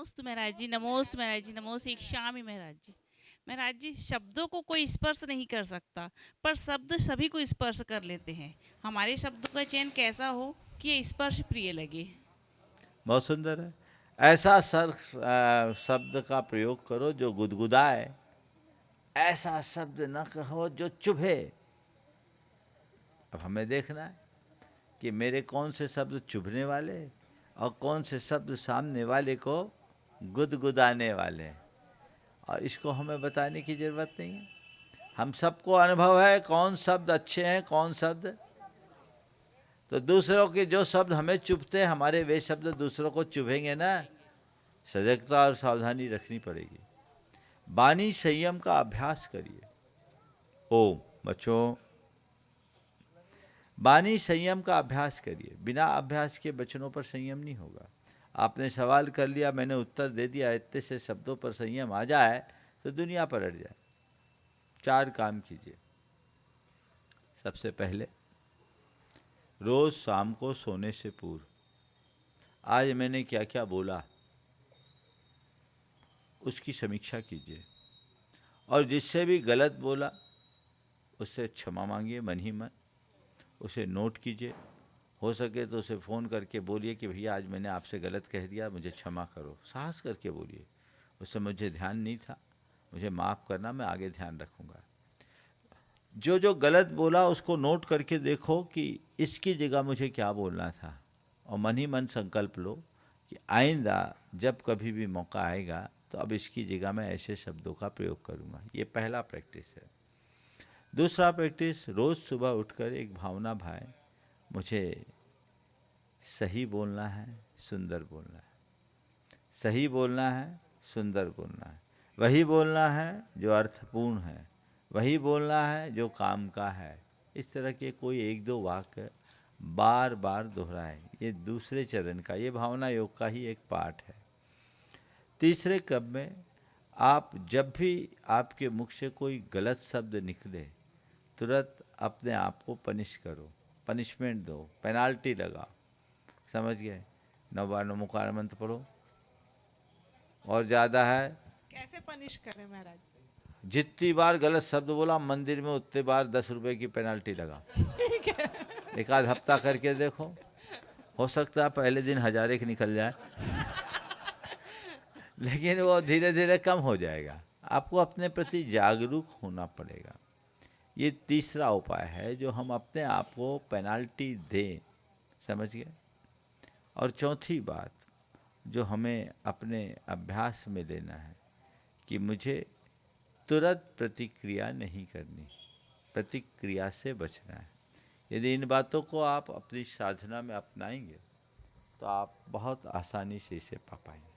नमोस्तु महाराज जी, नमोस्तु महाराज जी, नमोस्तु एक शामी महाराज जी। महाराज जी, शब्दों को कोई स्पर्श नहीं कर सकता, पर शब्द सभी को स्पर्श कर लेते हैं। हमारे शब्दों का चयन कैसा हो कि ये स्पर्श प्रिय लगे। बहुत सुंदर है। ऐसा शब्द का प्रयोग करो जो गुदगुदाए, ऐसा शब्द न कहो जो चुभे। अब हमें देखना है कि मेरे कौन से शब्द चुभने वाले और कौन से शब्द सामने वाले को गुदगुदाने वाले हैं, और इसको हमें बताने की ज़रूरत नहीं है। हम सबको अनुभव है कौन शब्द अच्छे हैं, कौन शब्द। तो दूसरों के जो शब्द हमें चुभते हैं, हमारे वे शब्द दूसरों को चुभेंगे ना। सजगता और सावधानी रखनी पड़ेगी। वाणी संयम का अभ्यास करिए। ओम बच्चों, वाणी संयम का अभ्यास करिए। बिना अभ्यास के वचनों पर संयम नहीं होगा। आपने सवाल कर लिया, मैंने उत्तर दे दिया, इतने से शब्दों पर संयम आ जाए तो दुनिया पलट जाए। 4 काम कीजिए। सबसे पहले, रोज शाम को सोने से पूर्व आज मैंने क्या क्या बोला उसकी समीक्षा कीजिए, और जिससे भी गलत बोला उससे क्षमा मांगिए मन ही मन। उसे नोट कीजिए, हो सके तो उसे फ़ोन करके बोलिए कि भैया आज मैंने आपसे गलत कह दिया, मुझे क्षमा करो। साहस करके बोलिए, उससे मुझे ध्यान नहीं था, मुझे माफ़ करना, मैं आगे ध्यान रखूँगा। जो जो गलत बोला उसको नोट करके देखो कि इसकी जगह मुझे क्या बोलना था, और मन ही मन संकल्प लो कि आइंदा जब कभी भी मौका आएगा तो अब इसकी जगह मैं ऐसे शब्दों का प्रयोग करूँगा। ये पहला प्रैक्टिस है। दूसरा प्रैक्टिस, रोज़ सुबह उठकर एक भावना भाए, मुझे सही बोलना है, सुंदर बोलना है। सही बोलना है, सुंदर बोलना है, वही बोलना है जो अर्थपूर्ण है, वही बोलना है जो काम का है। इस तरह के कोई 1-2 वाक्य बार बार दोहराए। ये दूसरे चरण का, ये भावना योग का ही एक पार्ट है। तीसरे क्रम में, आप जब भी आपके मुख से कोई गलत शब्द निकले, तुरंत अपने आप को पनिश करो, पनिशमेंट दो, पेनाल्टी लगाओ। समझ गए? 9 बार नमोकार मंत्र पढ़ो। और ज़्यादा है, कैसे पनिश करें महाराज? जितनी बार गलत शब्द बोला मंदिर में उतने बार 10 रुपए की पेनाल्टी लगा। एक आध हफ्ता करके देखो, हो सकता है पहले दिन 1000 एक निकल जाए लेकिन वो धीरे धीरे कम हो जाएगा। आपको अपने प्रति जागरूक होना पड़ेगा। ये तीसरा उपाय है जो हम अपने आप को पेनाल्टी दें। समझ गए? और चौथी बात जो हमें अपने अभ्यास में लेना है कि मुझे तुरंत प्रतिक्रिया नहीं करनी, प्रतिक्रिया से बचना है। यदि इन बातों को आप अपनी साधना में अपनाएंगे तो आप बहुत आसानी से इसे पा पाएंगे।